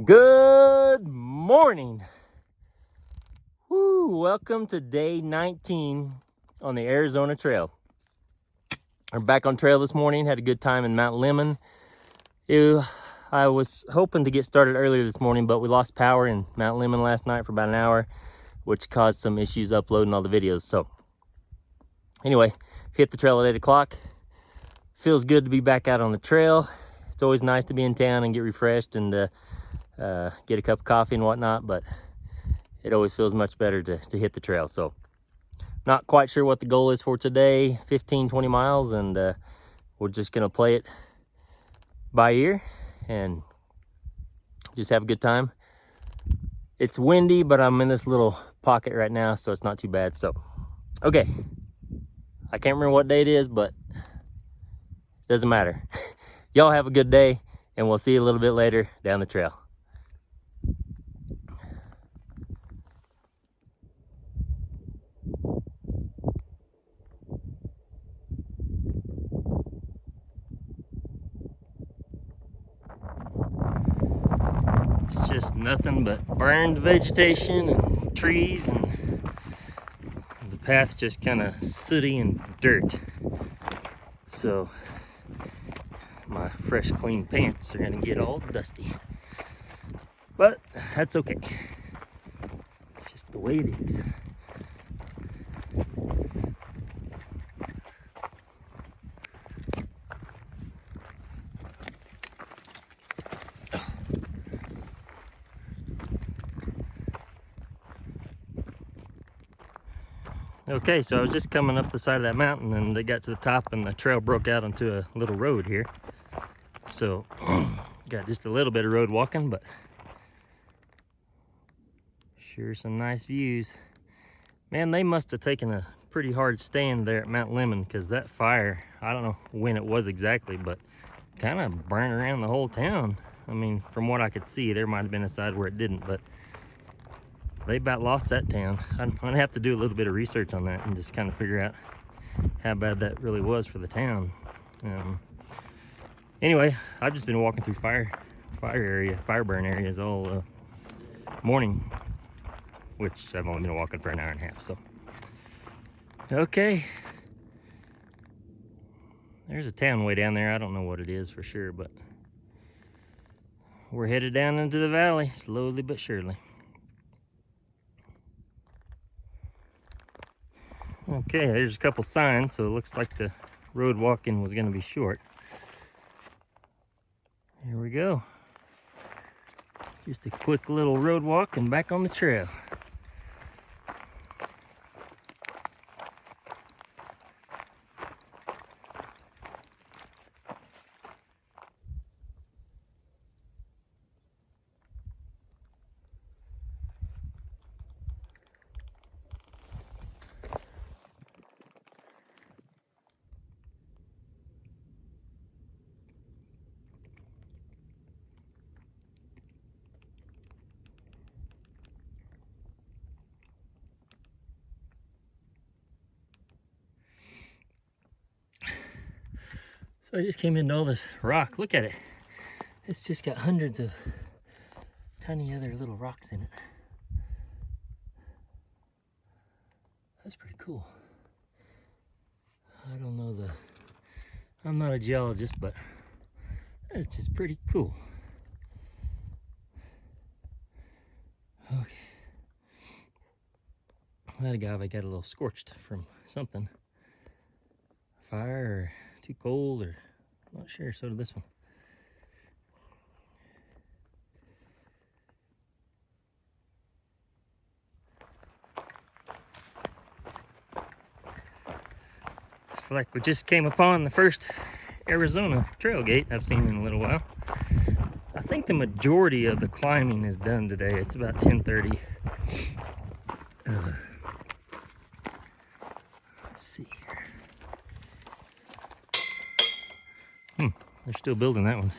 Good morning. Woo, welcome to day 19 on the Arizona Trail. We're back on trail this morning. Had a good time in Mount Lemmon. I was hoping to get started earlier this morning, but we lost power in Mount Lemmon last night for about an hour, which caused some issues uploading all the videos. So anyway, hit the trail at 8 o'clock. Feels good to be back out on the trail. It's always nice to be in town and get refreshed and get a cup of coffee and whatnot, but it always feels much better to hit the trail. So not quite sure what the goal is for today, 15-20 miles, and we're just gonna play it by ear and just have a good time. It's windy, but I'm in this little pocket right now, so it's not too bad. So okay, I can't remember what day it is, but it doesn't matter. Y'all have a good day, and we'll see you a little bit later down the trail. It's just nothing but burned vegetation and trees, and the path's just kind of sooty and dirt. So my fresh clean pants are gonna get all dusty, but that's okay. It's just the way it is. Okay, so I was just coming up the side of that mountain and they got to the top and the trail broke out onto a little road here. So got just a little bit of road walking, but sure some nice views. Man, they must have taken a pretty hard stand there at Mount Lemmon, because that fire, I don't know when it was exactly, but kind of burned around the whole town. I mean, from what I could see, there might have been a side where it didn't, but they about lost that town. I'm gonna have to do a little bit of research on that and just kind of figure out how bad that really was for the town. Anyway, I've just been walking through fire burn areas all morning, which I've only been walking for an hour and a half. So okay, there's a town way down there. I don't know what it is for sure, but we're headed down into the valley slowly but surely. Okay, there's a couple signs, so it looks like the road walking was going to be short. Here we go. Just a quick little road walk and back on the trail. So I just came into all this rock. Look at it. It's just got hundreds of tiny other little rocks in it. That's pretty cool. I don't know I'm not a geologist, but it's just pretty cool. Okay. That agave got a little scorched from something. Fire or too cold, or I'm not sure. So did this one. It's like we just came upon the first Arizona trail gate I've seen in a little while. I think the majority of the climbing is done today. It's about 10:30. Let's see here. They're still building that one.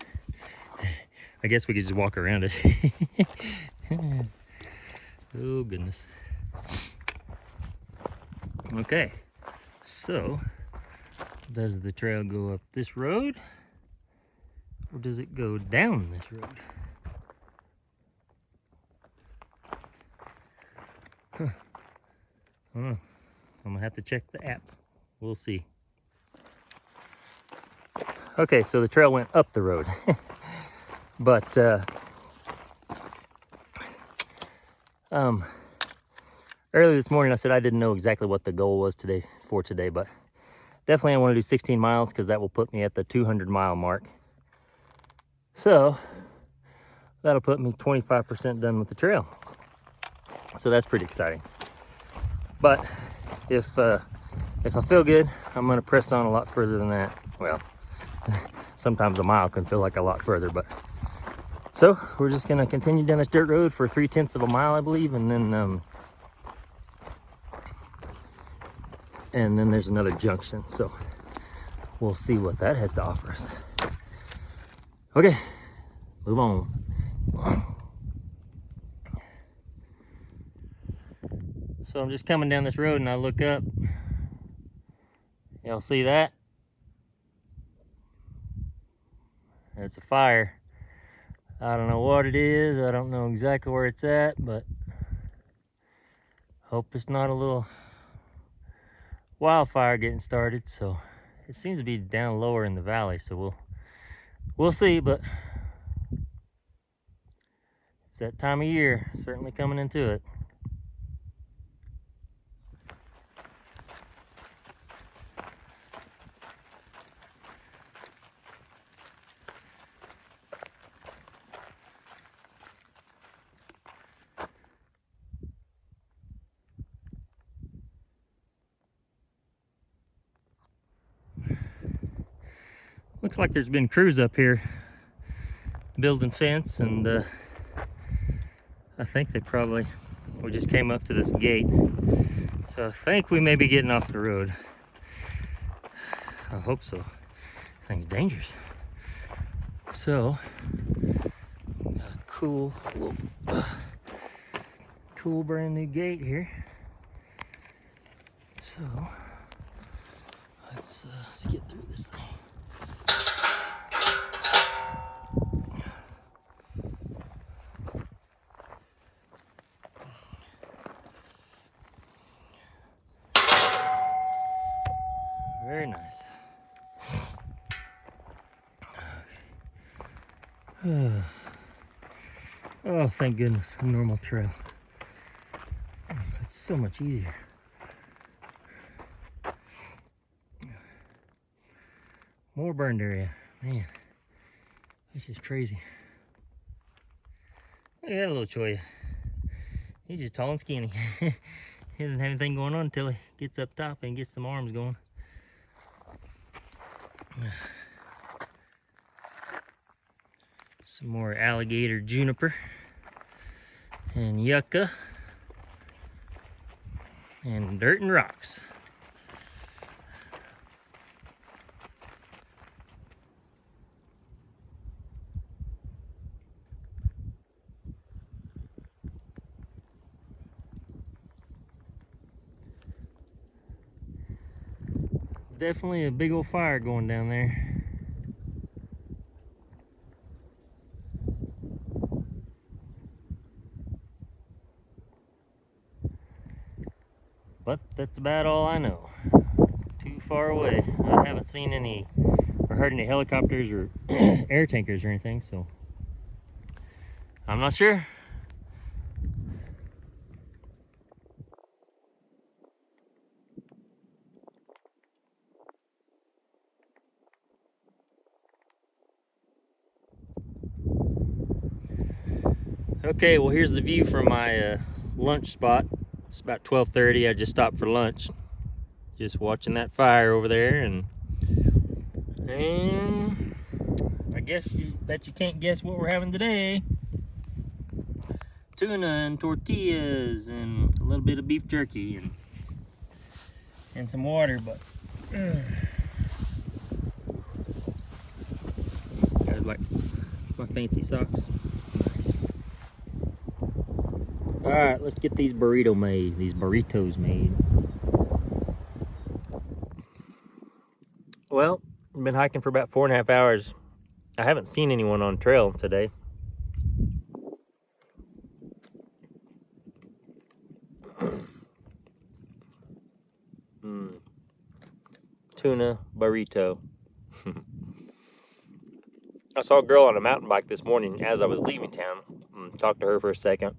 I guess we could just walk around it. Oh goodness. Okay, so does the trail go up this road, or does it go down this road? Huh. I don't know. I'm gonna have to check the app. We'll see. Okay, so the trail went up the road. But earlier this morning I said I didn't know exactly what the goal was for today, but definitely I want to do 16 miles because that will put me at the 200-mile mark. So that'll put me 25% done with the trail. So that's pretty exciting. But if I feel good, I'm gonna press on a lot further than that. Well, sometimes a mile can feel like a lot further, but so we're just gonna continue down this dirt road for 3/10 of a mile, I believe, and then there's another junction. So we'll see what that has to offer us. Okay, move on. So I'm just coming down this road and I look up. Y'all see that? It's a fire. I don't know what it is. I don't know exactly where it's at, but hope it's not a little wildfire getting started. So it seems to be down lower in the valley, so we'll see, but it's that time of year, certainly coming into it. Looks like there's been crews up here building fence, and I think we just came up to this gate. So I think we may be getting off the road. I hope so. Thing's dangerous. So, cool brand new gate here. So, let's get through this thing. Very nice. Oh, thank goodness, a normal trail. It's so much easier. More burned area. Man, that's just crazy. Look at that little choya. He's just tall and skinny. He doesn't have anything going on until he gets up top and gets some arms going. Some more alligator juniper and yucca and dirt and rocks. Definitely a big old fire going down there. But that's about all I know. Too far away. I haven't seen any or heard any helicopters or air tankers or anything, so I'm not sure. Okay, well here's the view from my lunch spot. It's about 12:30. I just stopped for lunch. Just watching that fire over there, and I guess you can't guess what we're having today. Tuna and tortillas and a little bit of beef jerky and some water, but I like my fancy socks. Nice. All right, let's get these burritos made. Well, I've been hiking for about 4.5 hours. I haven't seen anyone on trail today. tuna burrito. I saw a girl on a mountain bike this morning as I was leaving town. Talked to her for a second.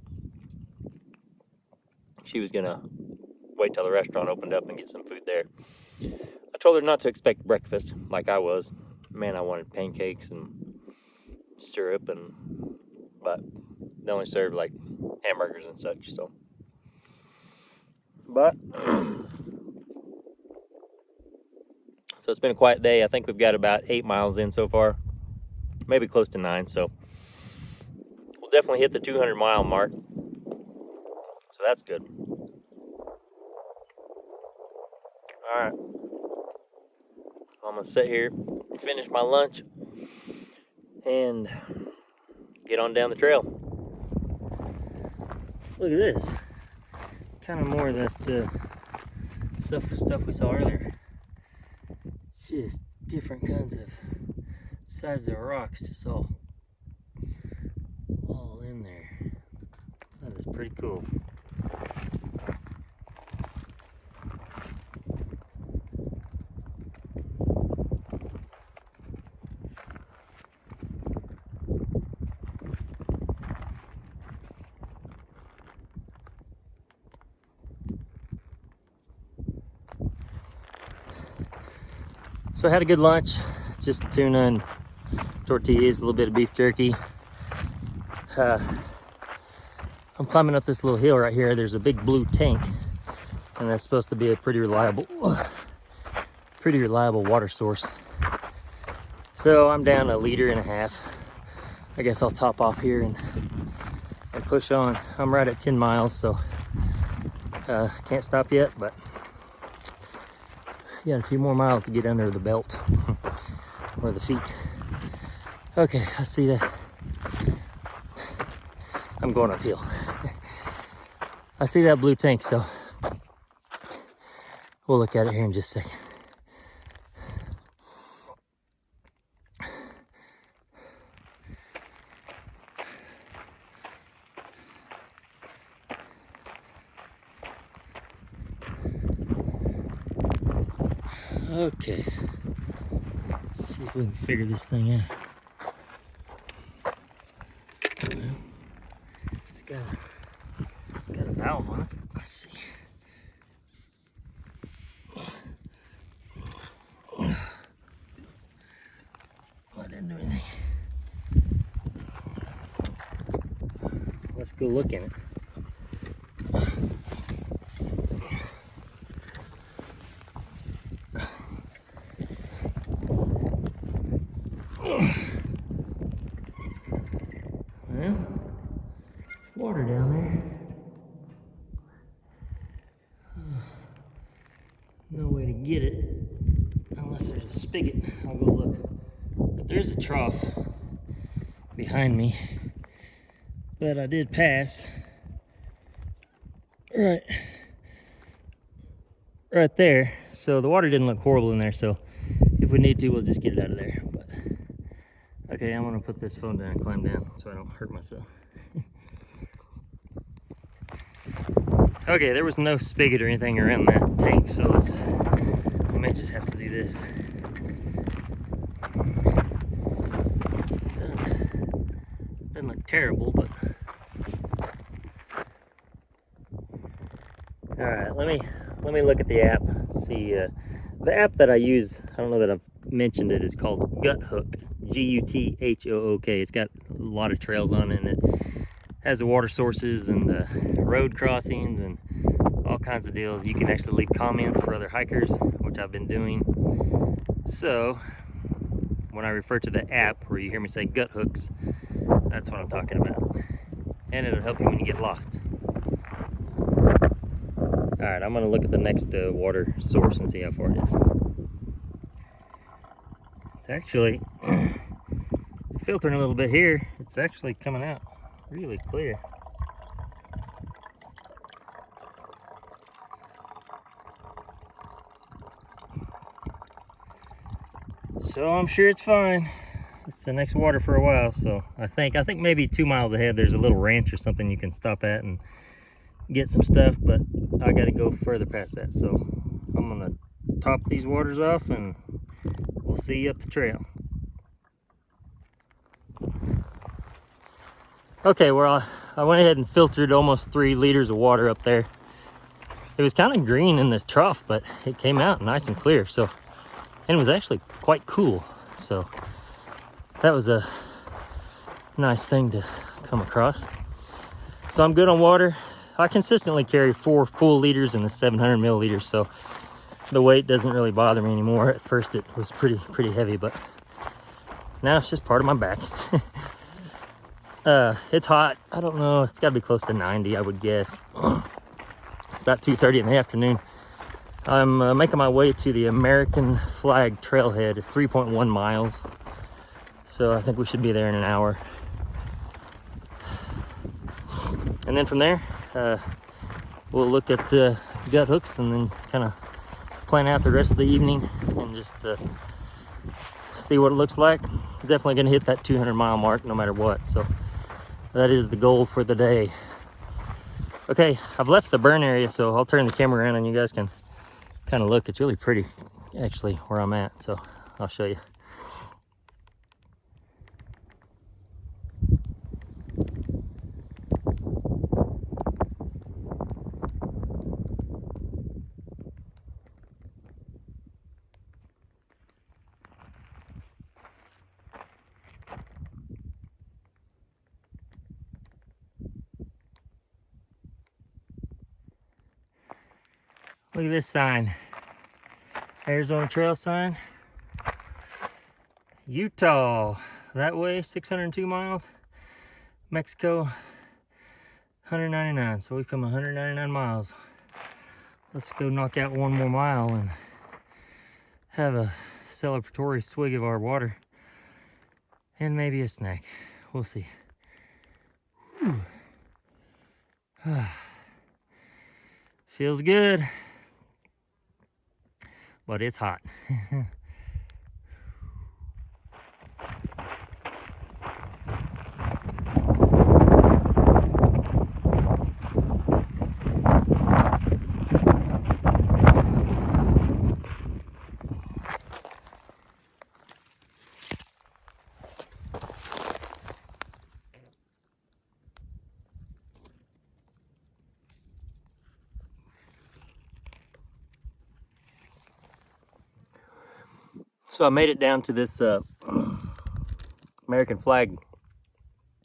She was gonna wait till the restaurant opened up and get some food there. I told her not to expect breakfast like I was. Man, I wanted pancakes and syrup, but they only served like hamburgers and such, so. But so it's been a quiet day. I think we've got about 8 miles in so far, maybe close to 9, so we'll definitely hit the 200-mile mark, so that's good. All right, I'm gonna sit here, finish my lunch, and get on down the trail. Look at this, kind of more of that stuff we saw earlier. Just different kinds of sizes of rocks, just all in there. That is pretty cool. So I had a good lunch, just tuna and tortillas, a little bit of beef jerky. I'm climbing up this little hill right here. There's a big blue tank, and that's supposed to be a pretty reliable water source. So I'm down 1.5 liters. I guess I'll top off here and push on. I'm right at 10 miles, so can't stop yet, but got a few more miles to get under the belt or the feet. Okay, I see that. I'm going uphill. I see that blue tank, so we'll look at it here in just a second. Okay, let's see if we can figure this thing out. Well, it's got a valve on it. Let's see. Well, I didn't do anything. Let's go look in it. Well, water down there. No way to get it unless there's a spigot. I'll go look. But there's a trough behind me that I did pass. Right there. So the water didn't look horrible in there, so if we need to, we'll just get it out of there. But okay, I'm gonna put this phone down and climb down so I don't hurt myself. Okay, there was no spigot or anything around that tank, so we may just have to do this. Doesn't look terrible, but all right. Let me look at the app. See, the app that I use, I don't know that I've mentioned it, is called Guthook. Guthook. It's got a lot of trails on it, and it has the water sources and the road crossings and all kinds of deals. You can actually leave comments for other hikers, which I've been doing. So when I refer to the app where you hear me say gut hooks, that's what I'm talking about. And it'll help you when you get lost. All right, I'm gonna look at the next water source and see how far it is. It's actually filtering a little bit here. It's actually coming out really clear. So I'm sure it's fine. It's the next water for a while, so I think maybe 2 miles ahead there's a little ranch or something you can stop at and get some stuff, but I gotta go further past that, so I'm gonna top these waters off and we'll see you up the trail. Okay, well, I went ahead and filtered almost 3 liters of water up there. It was kind of green in the trough, but it came out nice and clear. So, and it was actually quite cool. So that was a nice thing to come across. So I'm good on water. I consistently carry 4 full liters in the 700 milliliters. So the weight doesn't really bother me anymore. At first it was pretty heavy, but now it's just part of my back. It's hot. I don't know. It's got to be close to 90, I would guess. It's about 2:30 in the afternoon. I'm making my way to the American Flag Trailhead. It's 3.1 miles. So I think we should be there in an hour. And then from there, we'll look at the gut hooks and then kind of plan out the rest of the evening and just see what it looks like. Definitely going to hit that 200-mile mark no matter what. So that is the goal for the day. Okay, I've left the burn area, so I'll turn the camera around and you guys can kind of look. It's really pretty, actually, where I'm at. So I'll show you. Look at this sign. Arizona Trail sign. Utah. That way, 602 miles. Mexico, 199. So we've come 199 miles. Let's go knock out one more mile and have a celebratory swig of our water. And maybe a snack. We'll see. Feels good. But it's hot. So I made it down to this American Flag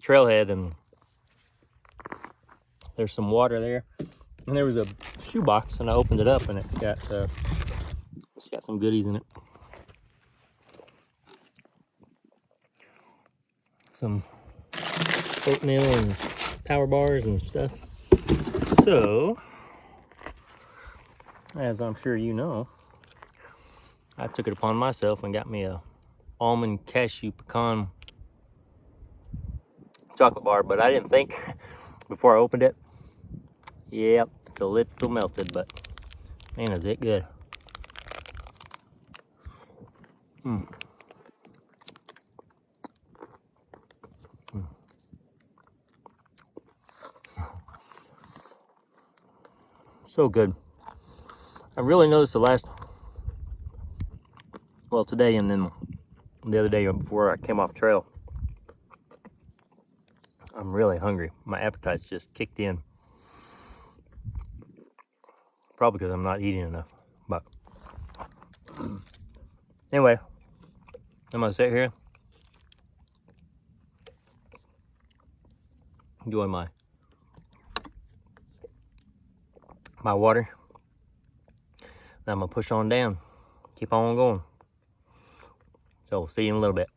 Trailhead, and there's some water there. And there was a shoebox, and I opened it up, and it's got some goodies in it. Some oatmeal and power bars and stuff. So, as I'm sure you know, I took it upon myself and got me a almond cashew pecan chocolate bar, but I didn't think before I opened it. Yep, it's a little melted, but man, is it good. So good. I really noticed today and then the other day before I came off trail, I'm really hungry. My appetite's just kicked in. Probably because I'm not eating enough. But anyway, I'm gonna sit here, enjoy my water. Then I'm gonna push on down, keep on going. So we'll see you in a little bit.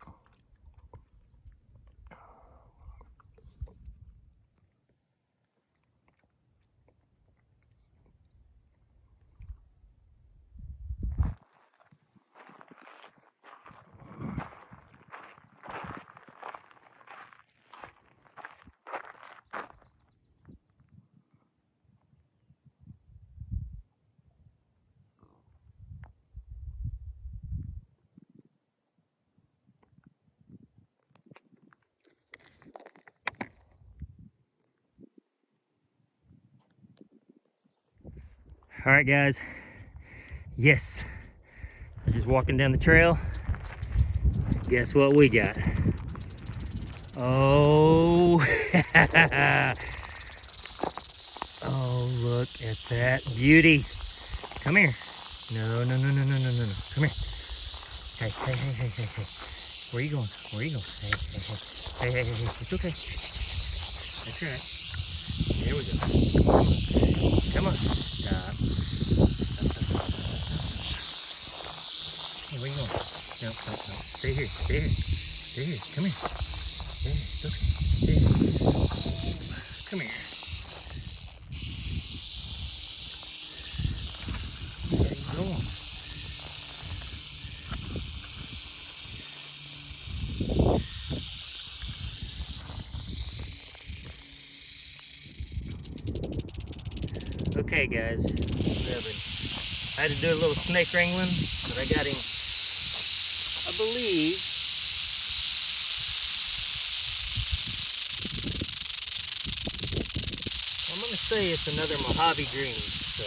All right, guys. Yes, I was just walking down the trail. Guess what we got? Oh, oh, look at that beauty. Come here. No, no, no, no, no, no, no, no. Come here. Hey, hey, hey, hey, hey, hey. Where are you going? Where are you going? Hey, hey, hey. Hey, hey, hey, hey. It's okay. That's right. There we go. Come on. Stop. Hey, where you going? No, no, no. Stay here. Stay here. Stay here. Come here. Stay here. It's okay. Stay here. Come here. There you go. Okay, guys. I had to do a little snake wrangling, but I got him, I believe, I'm going to say it's another Mojave green. So.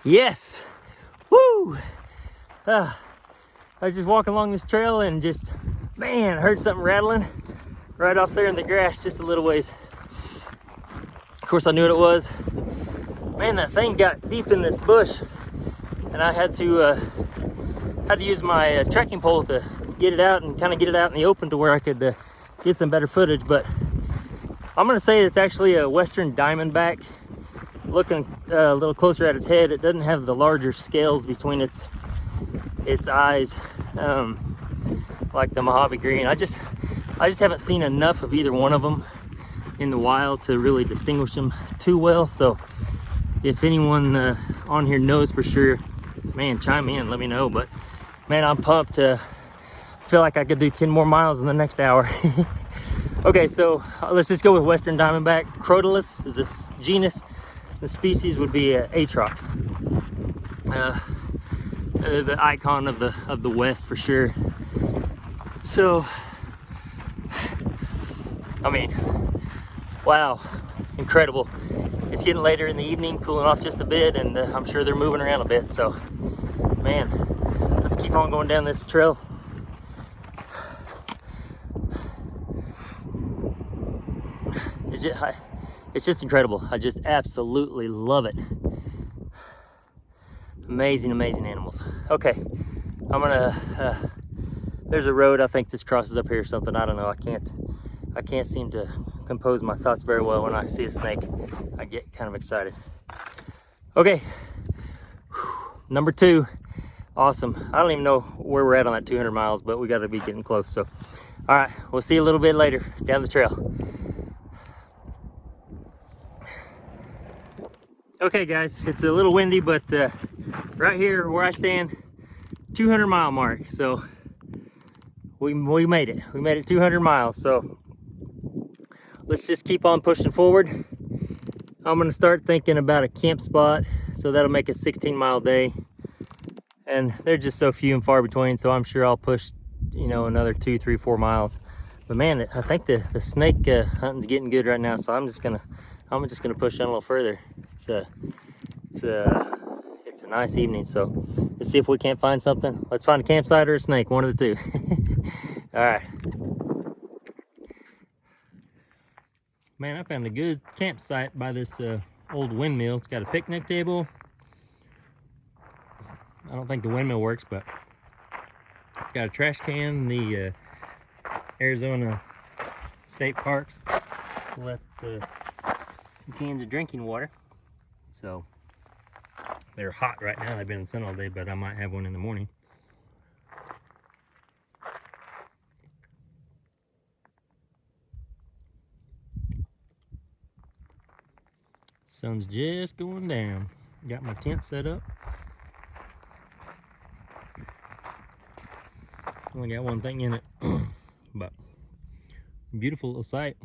Yes! Woo! I was just walking along this trail and just, man, I heard something rattling right off there in the grass just a little ways. Of course I knew what it was. Man, that thing got deep in this bush and I had to use my trekking pole to get it out and kind of get it out in the open to where I could get some better footage. But I'm gonna say it's actually a Western Diamondback. Looking a little closer at its head, it doesn't have the larger scales between its eyes like the Mojave green. I just haven't seen enough of either one of them in the wild to really distinguish them too well. So if anyone on here knows for sure, man, chime in, let me know. But man, I'm pumped. Feel like I could do 10 more miles in the next hour. Okay, so let's just go with Western Diamondback. Crotalus is this genus. The species would be Atrox, the icon of the West for sure. So, I mean, wow, incredible. It's getting later in the evening, cooling off just a bit, and I'm sure they're moving around a bit. So, man, let's keep on going down this trail. it's just incredible. I just absolutely love it. Amazing, amazing animals. Okay, I'm gonna, there's a road, I think this crosses up here or something. I don't know, I can't seem to compose my thoughts very well when I see a snake. I get kind of excited. Okay, number 2, awesome. I don't even know where we're at on that 200 miles, but we gotta be getting close. So, all right, we'll see you a little bit later down the trail. Okay guys, it's a little windy, but right here where I stand, 200-mile mark. So we made it. We made it 200 miles. So let's just keep on pushing forward. I'm gonna start thinking about a camp spot. So that'll make a 16-mile day. And they're just so few and far between. So I'm sure I'll push, you know, another 2, 3, 4 miles. But man, I think the snake hunting's getting good right now. So I'm just gonna push on a little further. It's a nice evening, so let's see if we can't find something. Let's find a campsite or a snake, one of the two. All right. Man, I found a good campsite by this old windmill. It's got a picnic table. I don't think the windmill works, but it's got a trash can. The Arizona State Parks left some cans of drinking water. So they're hot right now. They've been in the sun all day, but I might have one in the morning. Sun's just going down. Got my tent set up. Only got one thing in it, but beautiful little site.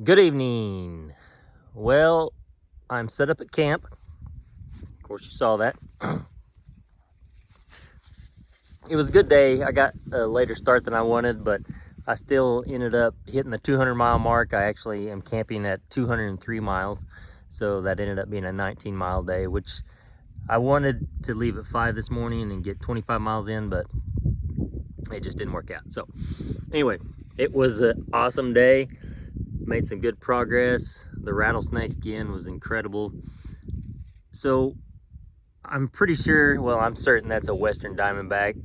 Good evening. Well, I'm set up at camp. Of course, you saw that. It was a good day. I got a later start than I wanted, but I still ended up hitting the 200-mile mark. I actually am camping at 203 miles, so that ended up being a 19-mile day, which I wanted to leave at 5 this morning and get 25 miles in, but it just didn't work out. So anyway, it was an awesome day. Made some good progress. The rattlesnake again was incredible. So I'm pretty sure, well, I'm certain that's a Western diamondback.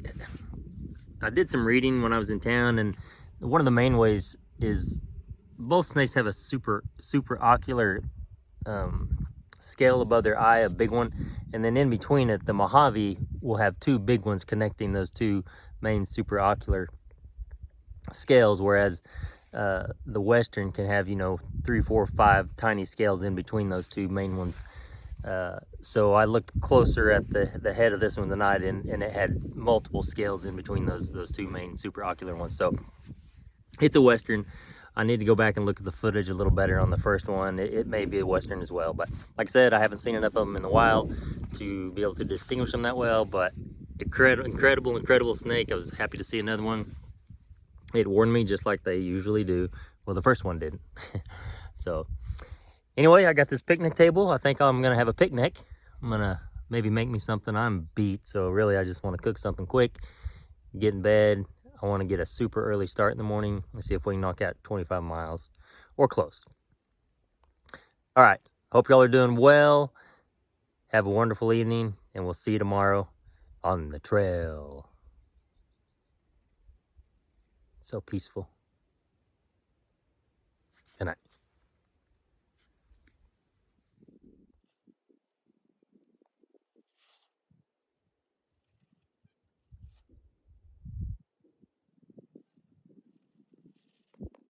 I did some reading when I was in town, and one of the main ways is both snakes have a super ocular scale above their eye, a big one, and then in between it, the Mojave will have 2 big ones connecting those 2 main superocular scales, whereas the Western can have, you know, 3, 4, 5 tiny scales in between those 2 main ones. So I looked closer at the head of this one tonight, and it had multiple scales in between those 2 main superocular ones. So it's a Western. I need to go back and look at the footage a little better on the first one. It may be a Western as well, but like I said, I haven't seen enough of them in the wild to be able to distinguish them that well. But incredible snake. I was happy to see another one. It warned me just like they usually do. Well, the first one didn't. So anyway, I got this picnic table. I think I'm gonna have a picnic. I'm gonna maybe make me something. I'm beat, so really I just want to cook something quick, get in bed. I want to get a super early start in the morning. Let's see if we can knock out 25 miles or close. All right, hope y'all are doing well. Have a wonderful evening, and we'll see you tomorrow on the trail. So peaceful.